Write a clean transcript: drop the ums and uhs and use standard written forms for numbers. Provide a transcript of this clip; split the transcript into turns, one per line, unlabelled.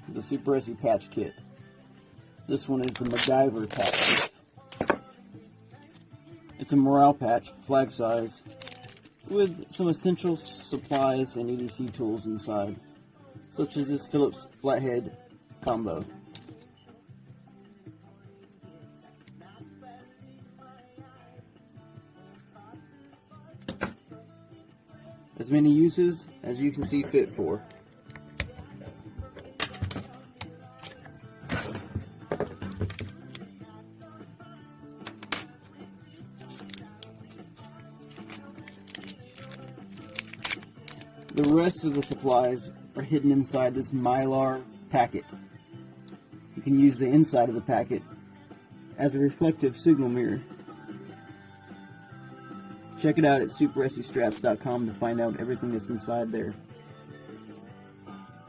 the Super SE Patch Kit. This one is the MacGyver Patch. It's a morale patch, flag size, with some essential supplies and EDC tools inside, such as this Phillips flathead combo. As many uses as you can see fit for. The rest of the supplies are hidden inside this mylar packet. You can use the inside of the packet as a reflective signal mirror. Check it out at supersestraps.com to find out everything that's inside there.